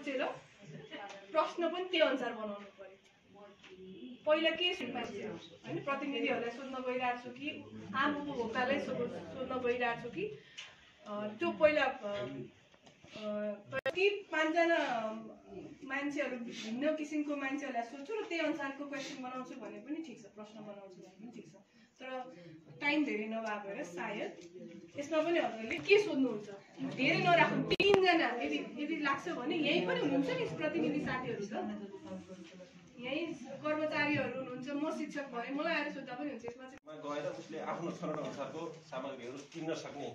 सोचेर प्रश्न पनि त्यो अनुसार बनाउनु पर्यो। पहिला के हैन प्रतिनिधिहरूलाई सोध्न गइरहेको छु कि आम उपभोक्तालाई सोध्न गइरहेको छु कि त्यो पहिला ती 5 जना मान्छेहरू भिन्न किसिमको मान्छेहरूलाई सोध्छु र त्यही अनुसारको क्वेसन बनाउँछु भने पनि ठिक छ, प्रश्न बनाउँछु भने पनि ठिक छ। तर टाइम धेरै नभए भएर सायद यसमा पनि हजुरले के सोध्नुहुन्छ धेरै नराख्नु। 3 जना यदि लाग्छ भने यही पनि हुनुहुन्छ नि प्रतिनिधि साथीहरू त, यही कर्मचारीहरू हुनुहुन्छ, म शिक्षक भए मलाई आएर सोध्दा पनि हुन्छ। यसमा चाहिँ गएर उसले आफ्नो छनौट अनुसारको सामग्रीहरू किन्न सक्ने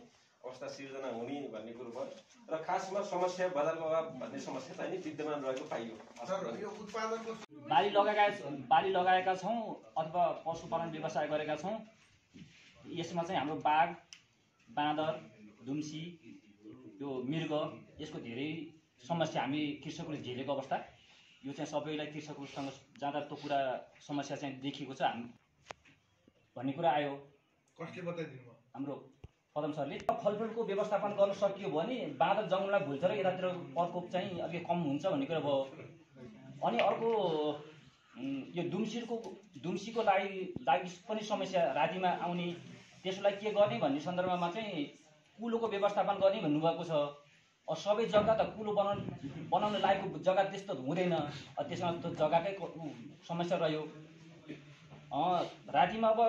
अवस्था सिर्जना हुने भन्ने कुरो भयो र खासमा समस्या बजारको अभाव भन्ने समस्या चाहिँ नि विद्यमान रहेको पाइयो। बाली लगाएका छौँ अथवा पशुपालन व्यवसाय गरेका छौँ। यसमा चाहिँ हाम्रो बाघ, बाँदर, दुम्सी, यो मृग यसको धेरै समस्या हामी कृषकले झेलेको अवस्था, यो चाहिँ सबैलाई कृषकहरूसँग जाँदा त्यो कुरा समस्या चाहिँ देखिएको छ हामी भन्ने कुरा आयो। कसले बताइदिनु भयो? हाम्रो पदम सरले फलफुलको व्यवस्थापन गर्न सकियो भने बाँदर जङ्गललाई भुल्छ र यतातिर प्रकोप चाहिँ अलिक कम हुन्छ भन्ने कुरा भयो। अनि अर्को यो दुम्सीको लागि पनि समस्या रातिमा आउने, त्यसलाई के गर्ने भन्ने सन्दर्भमा चाहिँ कुलोको व्यवस्थापन गर्ने भन्नुभएको छ। सबै जग्गा त कुलो बनाउन लायकको जग्गा त्यस्तो हुँदैन, त्यसमा त जग्गाकै समस्या रह्यो। रातिमा अब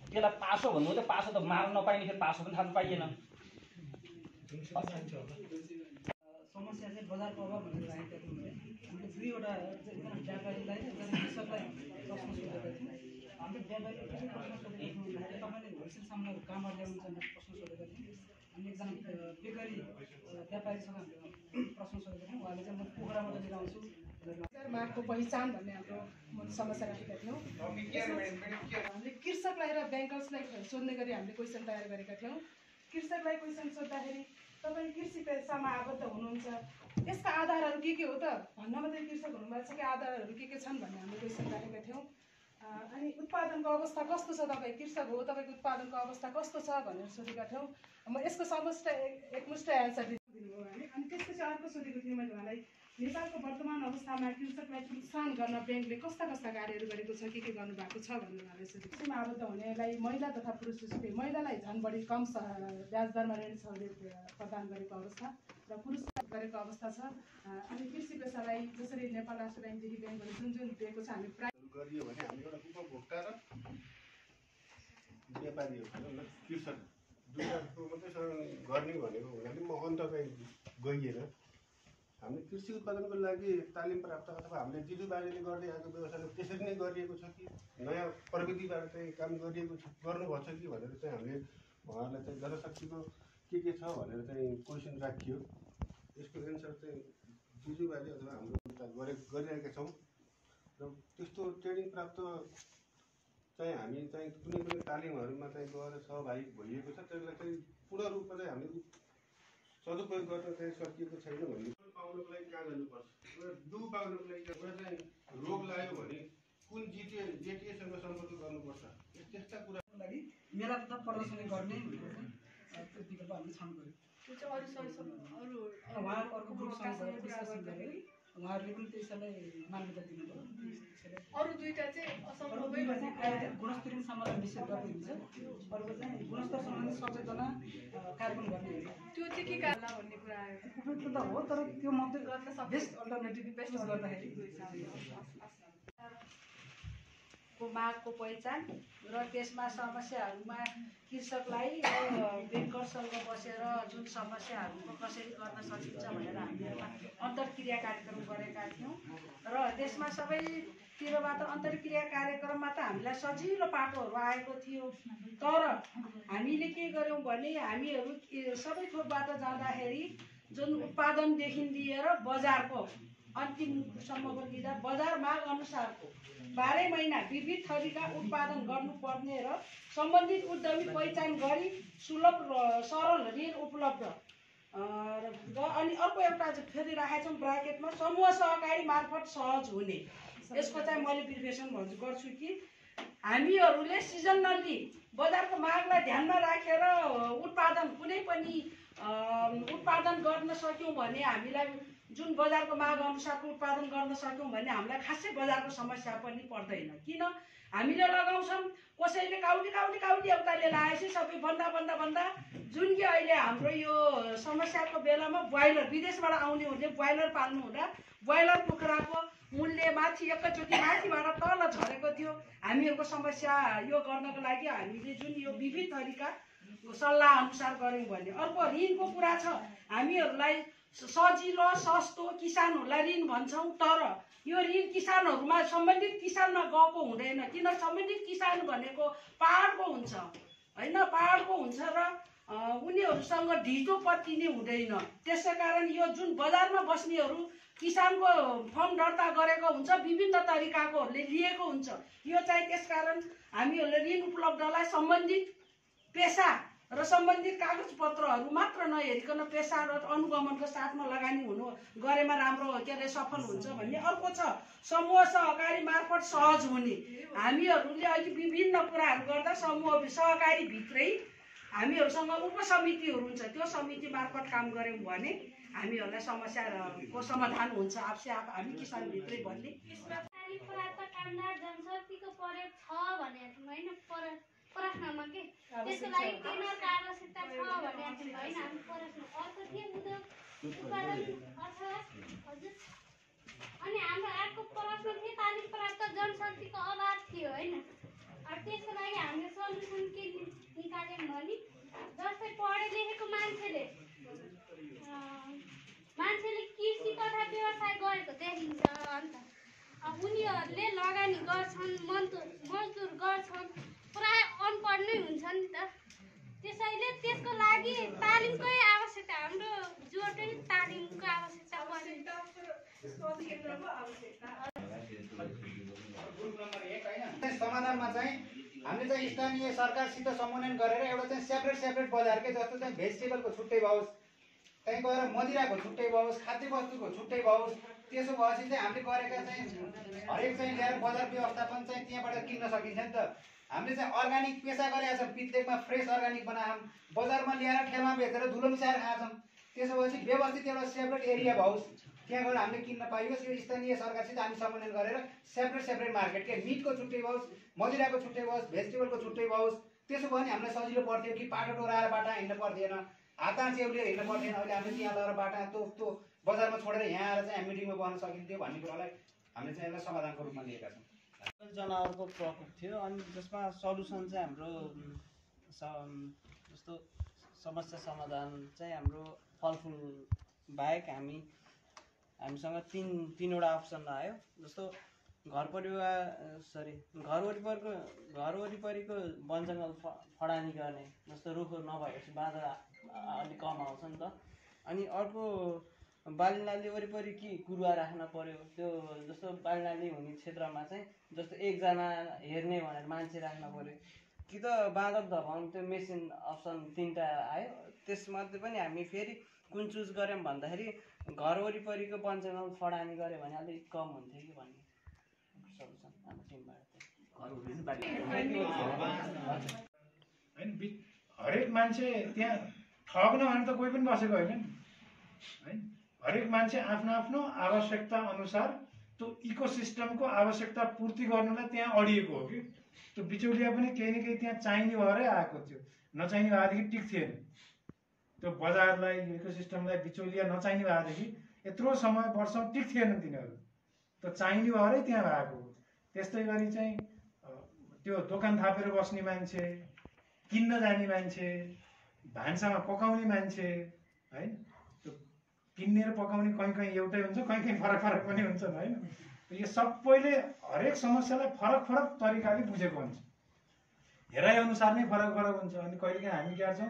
त्यसलाई पासो भन्नु त पासो त मार्न नपाइने, फेरि पासो पनि थाल्नु पाइएन। समस्या चाहिँ बजारको अभाव भनेर राखेका थियौँ। हामीले दुईवटा व्यापारीलाई कृषकलाई प्रश्न सोधेका थियौँ। हामीले व्यापारीले के प्रश्न सोधेका थियौँ भन्दाखेरि तपाईँले होलसेल सामान कहाँबाट ल्याउनुहुन्छ भनेर प्रश्न सोधेका थियौँ। अनि एकजना बेकरी व्यापारीसँग प्रश्न सोधेका थियौँ। उहाँले चाहिँ म पोखराबाट लिएर आउँछु, मागको पहिचान भन्ने हाम्रो समस्या राखेका थियौँ। हामीले कृषकलाई र ब्याङ्कर्सलाई सोध्ने गरी हामीले क्वेसन तयार गरेका थियौँ। कृषकलाई क्वेसन सोद्धाखेरि तपाईँ कृषि पेसामा आबद्ध हुनुहुन्छ, यसका आधारहरू के हो त भन्न मात्रै कृषक हुनुभएको छ कि आधारहरू के छन् भन्ने हामीले क्वेसन राखेका थियौँ। अनि उत्पादनको अवस्था कस्तो छ, तपाईँ कृषक हो, तपाईँको उत्पादनको अवस्था कस्तो छ भनेर सोधेका थियौँ। म यसको समस्त एकमुष्ट एन्सर दिनुभयो हामी। अनि त्यसपछि अर्को सोधेको थिएँ मैले उहाँलाई, नेपालको वर्तमान अवस्थामा कृषकलाई प्रोत्साहन गर्न ब्याङ्कले कस्ता कार्यहरू गरेको छ, के गर्नुभएको छ भनेर उहाँलाई सोधेको। कृषिमा आबद्ध हुनेलाई महिला तथा पुरुष जस्तै महिलालाई झन् बढी कम ब्याज दरमा ऋण प्रदान गरेको अवस्था र पुरुष गरेको अवस्था छ। अनि कृषि पेसालाई जसरी नेपाल राष्ट्र ब्याङ्कदेखि ब्याङ्कले जुन दिएको छ हामी प्राय गरियो भने हामी एउटा उपभोक्ता र व्यापारीहरू कृषक दुईवटाको मात्रै गर्ने भनेको हुनाले म अन्त चाहिँ गइएन। हामीले कृषि उत्पादनको लागि तालिम प्राप्त अथवा हामीले जिजुबाजेले गर्दै आएको व्यवसायले त्यसरी नै गरिएको छ कि नयाँ प्रविधिबाट चाहिँ काम गरिएको छ गर्नुभएको छ कि भनेर चाहिँ हामीले उहाँहरूलाई चाहिँ जनशक्तिको के छ भनेर चाहिँ क्वेसन राखियो। यसको एन्सर चाहिँ जिजुबाजे अथवा हाम्रो गरिरहेका छौँ र त्यस्तो ट्रेनिङ प्राप्त चाहिँ हामी चाहिँ कुनै पनि तालिमहरूमा चाहिँ गएर सहभागी भइएको छ। त्यसलाई चाहिँ पूर्ण रूपमा चाहिँ हामीले सदुपयोग गर्न चाहिँ सकिएको छैन भन्ने पाउनको लागि कहाँ जानुपर्छ, एउटा डु पाउनको लागि एउटा चाहिँ रोग लाग्यो भने कुन जेटिएसँग सम्पर्क गर्नुपर्छ, त्यस्ता कुराको लागि मेला तथा प्रदर्शनी गर्ने त्यो विकल्प हामीले छान गऱ्यौँ। त्यो चाहिँ उहाँहरू अर्को ग्रुपसँग गएर डिस्कसन गरेर उहाँहरूले पनि त्यसैलाई मान्यता दिनुभयो। अरू दुईटा चाहिँ असम्भवै गुणस्तरीय सामान निषेध गर्दै हुन्छ, अर्को चाहिँ गुणस्तर सम्बन्धी सचेतना कार्यक्रम गर्ने त्यो चाहिँ के कारण भन्ने कुरा आयो। उपयुक्त त हो, तर त्यो मात्रै गर्न बेस्ट अल्टरनेटिभ बेस्ट गर्दाखेरि मागको पहिचान र त्यसमा समस्याहरूमा कृषकलाई ब्याङ्करसँग बसेर जुन समस्याहरूको कसरी गर्न सकिन्छ भनेर हामीले अन्तर्क्रिया कार्यक्रम गरेका थियौँ र त्यसमा सबैतिरबाट अन्तर्क्रिया कार्यक्रममा त हामीलाई सजिलो पाटोहरू आएको थियो। तर हामीले के गर्यौँ भने हामीहरू सबै थोकबाट जाँदाखेरि जुन उत्पादनदेखि लिएर बजारको अन्तिमसम्मको लिँदा बजार माग अनुसारको 12 महिना विविध थरीका उत्पादन गर्नुपर्ने र सम्बन्धित उद्यमी पहिचान गरी सुलभ र सरल ऋण उपलब्ध अनि अर्को एउटा फेरि राखेका छौँ ब्राकेटमा समूह सहकारी मार्फत सहज हुने। यसको चाहिँ मैले प्रिपेरेसन गर्छु कि हामीहरूले सिजनल्ली बजारको मागलाई ध्यानमा राखेर उत्पादन कुनै पनि उत्पादन गर्न सक्यौँ भने हामीलाई जुन बजारको माग अनुसारको उत्पादन गर्न सक्यौँ भने हामीलाई खासै बजारको समस्या पनि पर्दैन। किन हामीले लगाउँछौँ, कसैले काउटी एउटाले लगाएपछि सबै भन्दा जुन कि अहिले हाम्रो यो समस्याको बेलामा ब्रोइलर विदेशबाट आउनेहरूले ब्रोइलर पाल्नु हुँदा ब्रोइलर कुखुराको मूल्य माथि एकैचोटि माथिबाट तल झरेको थियो। हामीहरूको समस्या यो गर्नको लागि हामीले जुन यो विविध तरिका सल्लाह अनुसार गऱ्यौँ भने। अर्को ऋणको कुरा छ। हामीहरूलाई सजिलो सस्तो किसानहरूलाई ऋण भन्छौँ, तर यो ऋण किसानहरूमा सम्बन्धित किसानमा गएको हुँदैन। किन सम्बन्धित किसान भनेको पहाडको हुन्छ होइन, पहाडको हुन्छ र उनीहरूसँग ढिटो पत्ती नै हुँदैन। त्यसै कारण यो जुन बजारमा बस्नेहरू किसानको फर्म दर्ता गरेको हुन्छ, विभिन्न तरिकाकोहरूले लिएको हुन्छ। यो चाहिँ त्यसकारण हामीहरूले ऋण उपलब्धलाई सम्बन्धित पेसा र सम्बन्धित कागजपत्रहरू मात्र नहेरिकन पेसा र अनुगमनको साथमा लगानी हुनु गरेमा राम्रो सफल हुन्छ भन्ने। अर्को छ समूह सहकारी मार्फत सहज हुने। हामीहरूले अहिले विभिन्न कुराहरू गर्दा समूह सहकारी भित्रै हामीहरूसँग उपसमितिहरू हुन्छ, त्यो समिति मार्फत काम गऱ्यौँ भने हामीहरूलाई समस्याको समाधान हुन्छ। आफसे आप हामी किसानभित्रै भन्ने कामदार जनशक्तिको प्रयोग छ भनेको थियौँ होइन प्रश्नमा के त्यसको लागि टेनरको आवश्यकता छ भनेको थियौँ होइन हामी प्रश्न। अर्को थियो उद्योग उत्पादन अर्थात् हजुर। अनि हाम्रो अर्को प्रश्न थियो तालिम प्राप्त जनशक्तिको अभाव थियो होइन। त्यसको लागि हामीले सल्युसन के निकाल्यौँ भने जस्तै पढे लेखेको मान्छेले कृषि तथा व्यवसाय गरेको देखिन्छ। अन्त उनीहरूले लगानी गर्छन्, मजदुर गर्छन्, प्राय अनपढ नै हुन्छ नि त। त्यसैले त्यसको लागि तालिमकै आवश्यकता, हाम्रो जोडै तालिमको आवश्यकता पर्छ। समाधानमा चाहिँ हामीले चाहिँ स्थानीय सरकारसित समन्वय गरेर एउटा चाहिँ सेपरेट बजारकै जस्तो चाहिँ भेजिटेबलको छुट्टै भाउ, त्यहीँ गएर मदिराको छुट्टै भाउ, खाद्य वस्तुको छुट्टै भाउ। त्यसो भएपछि चाहिँ हामीले गरेका चाहिँ हरेक चाहिँ ल्याएर बजार व्यवस्थापन चाहिँ त्यहाँबाट किन्न सकिन्छ नि त। हामीले चाहिँ अर्ग्यानिक पेसा गरेका छौँ, पित्लेकमा फ्रेस अर्ग्यानिक बनायौँ, बजारमा ल्याएर ठेलमा बेचेर धुलो मिसाएर खान्छौँ। त्यसो भएपछि व्यवस्थित एउटा सेपरेट एरिया भाउस त्यहाँ गएर हामीले किन्न पाइयोस्। यो स्थानीय सरकारसित हामी समन्वय गरेर सेपरेट मार्केट के मिटको छुट्टै भाउस, मदिराको छुट्टै भाउस, भेजिटेबलको छुट्टै भाउस। त्यसो भयो भने हामीलाई सजिलो पर्थ्यो कि बाटो डोराएर बाटा हिँड्नु पर्थेन, हाता चेउले हिँड्नु पर्थेन। अहिले हामीले त्यहाँ लगेर बाटा त्यो बजारमा छोडेर यहाँ आएर चाहिँ हामी मिटिङमा बस्न सकिन्थ्यो भन्ने कुरालाई हामीले चाहिँ यसलाई समाधानको रूपमा लिएका छौँ। जनावरको प्रकोप थियो अनि जसमा सल्युसन चाहिँ हाम्रो जस्तो समस्या समाधान चाहिँ हाम्रो फलफुल बाहेक हामीसँग तीनवटा अप्सन आयो। जस्तो घर वरिपरिको वन जङ्गल फडानी गर्ने, जस्तो रुखो नभएपछि बाँदर अलिक कम आउँछ नि त। अनि अर्को बाली नाली वरिपरि के कुरुवा राख्न पर्यो। त्यो जस्तो बाली नाली हुने क्षेत्रमा चाहिँ जस्तो एकजना हेर्ने भनेर मान्छे राख्न पर्यो कि त बाँदर धपाउने त्यो मेसिन अप्सन तीनवटा आयो। त्यसमध्ये पनि हामी फेरि कुन चुज गऱ्यौँ भन्दाखेरि घर वरिपरिको वन जङ्गल फडानी गऱ्यो भने अलिक कम हुन्थ्यो कि भन्ने सल्युसन हाम्रो टिमबाट। हरेक मान्छे त्यहाँ ठग्न भने त कोही पनि बसेको होइन नि है। हरेक मान्छे आफ्नो आफ्नो आवश्यकता अनुसार त्यो इकोसिस्टमको आवश्यकता पूर्ति गर्नुलाई त्यहाँ अडिएको हो कि। त्यो बिचौलिया पनि केही न केही त्यहाँ चाहिने भएरै आएको थियो, नचाहिने भएदेखि टिक थिएन। त्यो बजारलाई इकोसिस्टमलाई बिचौलिया नचाहिने भएदेखि यत्रो समय वर्षौँ टिक थिएन तिनीहरू। त्यो चाहिने भएरै त्यहाँ भएको हो। त्यस्तै गरी चाहिँ त्यो दोकान थापेर बस्ने मान्छे, किन्न जाने मान्छे, भान्सामा पकाउने मान्छे है, त्यो किन्ने र पकाउने कहीँ एउटै हुन्छ, कहीँ फरक पनि हुन्छ होइन। यो सबैले हरेक समस्यालाई फरक तरिकाले बुझेको हुन्छ, हेराइ अनुसार नै फरक हुन्छ। अनि कहिलेकाहीँ हामी के गर्छौँ,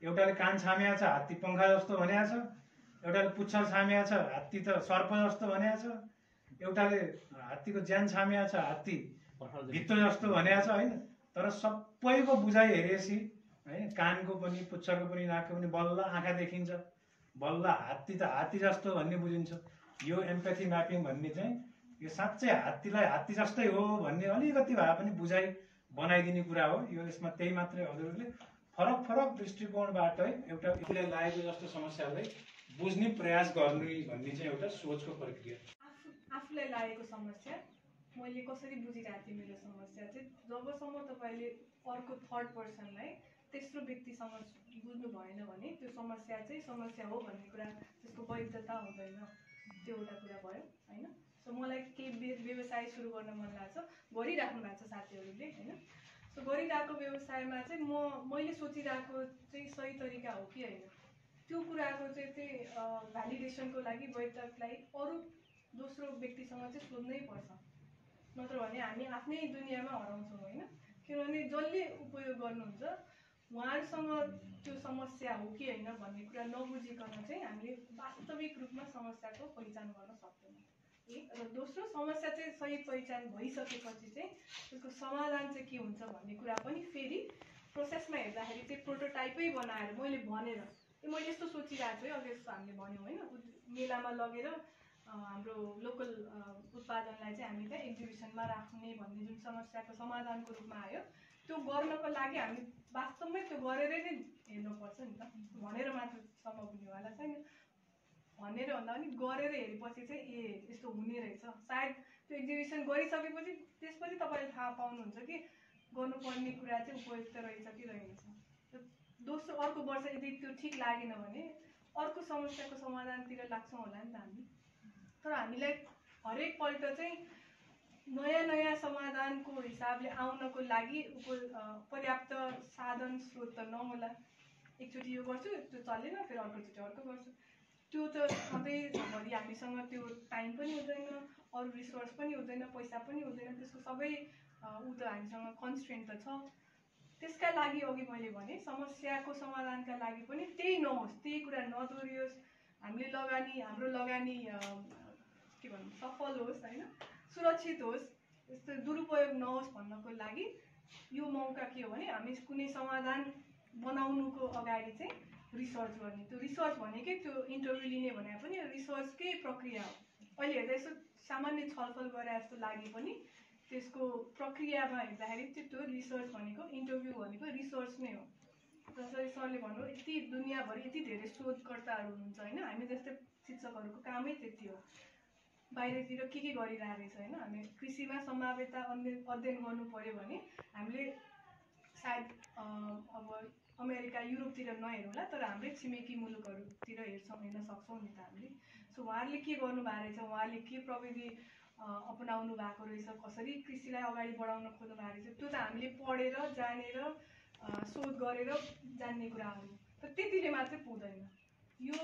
एउटाले कान छामिया छ हात्ती पङ्खा जस्तो भनेको छ, एउटाले पुच्छर छामिया छ हात्ती त सर्प जस्तो भनेको छ, एउटाले हात्तीको ज्यान छामिया छ हात्ती भित्तो जस्तो भनेको छ होइन। तर सबैको बुझाइ हेरेपछि है, कानको पनि पुच्छरको पनि नाकको पनि बल्ल आँखा देखिन्छ, बल्ल हात्ती त हात्ती जस्तो भन्ने बुझिन्छ। यो एम्प्याथी म्यापिङ भन्ने चाहिँ यो साँच्चै हात्तीलाई हात्ती जस्तै हो भन्ने अलिकति भए पनि बुझाइ बनाइदिने कुरा हो यो। यसमा त्यही मात्रै हजुरहरूले फरक दृष्टिकोणबाट है एउटा आफूलाई लागेको जस्तो समस्यालाई बुझ्ने प्रयास गर्ने भन्ने चाहिँ एउटा सोचको प्रक्रिया। आफूलाई लागेको समस्या मैले कसरी बुझिरहेको थिएँ, मेरो समस्या चाहिँ जबसम्म तपाईँले अर्को थर्ड पर्सनलाई तेस्रो व्यक्तिसँग बुझ्नु भएन भने त्यो समस्या चाहिँ समस्या हो भन्ने कुरा त्यसको वैधता हुँदैन। त्यो एउटा कुरा भयो होइन। सो मलाई केही व्यवसाय सुरु गर्न मन लाग्छ, गरिराख्नु भएको छ साथीहरूले होइन। सो गरिरहेको व्यवसायमा चाहिँ मैले सोचिरहेको चाहिँ सही तरिका हो कि होइन, त्यो कुराको चाहिँ भ्यालिडेसनको लागि वैधतालाई अरू दोस्रो व्यक्तिसँग चाहिँ सोध्नै पर्छ, नत्र भने हामी आफ्नै दुनियाँमा हराउँछौँ होइन। किनभने जसले उपयोग गर्नुहुन्छ उहाँहरूसँग त्यो समस्या हो कि होइन भन्ने कुरा नबुझिकन चाहिँ हामीले वास्तविक रूपमा समस्याको पहिचान गर्न सक्दैनौँ। र दोस्रो समस्या चाहिँ सही पहिचान भइसकेपछि चाहिँ त्यसको समाधान चाहिँ के हुन्छ भन्ने कुरा पनि फेरि प्रोसेसमा हेर्दाखेरि चाहिँ प्रोटोटाइपै बनाएर मैले भनेर मैले यस्तो सोचिरहेको छु है, अघि जस्तो हामीले भन्यौँ होइन, मेलामा लगेर हाम्रो लोकल उत्पादनलाई चाहिँ हामी त्यहाँ एक्जिबिसनमा राख्ने भन्ने जुन समस्याको समाधानको रूपमा आयो, त्यो गर्नको लागि हामी वास्तवमै त्यो गरेरै नै हेर्नुपर्छ नि त। भनेर मात्र सम्भव हुनेवाला छैन। भनेर भन्दा पनि गरेर हेरेपछि चाहिँ यस्तो हुने रहेछ। सायद त्यो एक्जिबिसन गरिसकेपछि त्यसपछि तपाईँले थाहा पाउनुहुन्छ कि गर्नुपर्ने कुरा चाहिँ उपयुक्त रहेछ कि रहेनछ। दोस्रो अर्को वर्ष यदि त्यो ठिक लागेन भने अर्को समस्याको समाधानतिर लाग्छौँ होला नि त हामी। तर हामीलाई हरेकपल्ट चाहिँ नयाँ समाधानको हिसाबले आउनको लागि पर्याप्त साधन स्रोत त नहोला। एकचोटि यो गर्छु त्यो चलेन, फेरि अर्कोचोटि अर्को गर्छु, त्यो त सधैँभरि हामीसँग त्यो टाइम पनि हुँदैन, अरू रिसोर्स पनि हुँदैन, पैसा पनि हुँदैन, त्यसको सबै त हामीसँग कन्स्ट्रेन्ट त छ। त्यसका लागि अघि मैले भने समस्याको समाधानका लागि पनि त्यही नहोस्, त्यही कुरा नदोहोरियोस्, हाम्रो लगानी के भनौँ सफल होस् होइन, सुरक्षित होस्, यस्तो दुरुपयोग नहोस् भन्नको लागि यो मौका के हो भने हामी कुनै समाधान बनाउनुको अगाडि चाहिँ रिसर्च गर्ने। त्यो रिसर्च भनेकै त्यो इन्टरभ्यू लिने भने पनि रिसर्चकै प्रक्रिया हो। अहिले हेर्दा यसो सामान्य छलफल गरे जस्तो लागे पनि त्यसको प्रक्रियामा हेर्दाखेरि चाहिँ त्यो रिसर्च भनेको इन्टरभ्यू भनेको रिसर्च नै हो। जसरी सरले भन्नुभयो यति दुनियाँभरि यति धेरै शोधकर्ताहरू हुनुहुन्छ होइन, हामी जस्तै शिक्षकहरूको कामै त्यति हो, बाहिरतिर के गरिरहेको रहेछ होइन। हामी कृषिमा सम्भाव्यता अध्ययन गर्नु पऱ्यो भने हामीले सायद अब अमेरिका युरोपतिर नहेरौँला, तर हाम्रै छिमेकी मुलुकहरूतिर हेर्न सक्छौँ नि त हामीले। सो उहाँहरूले के गर्नुभएको रहेछ, उहाँहरूले के प्रविधि अपनाउनु भएको रहेछ, कसरी कृषिलाई अगाडि बढाउन खोज्नु भएको रहेछ, त्यो त हामीले पढेर जानेर शोध गरेर जान्ने कुरा हो। तर त्यतिले मात्रै पुग्दैन। यो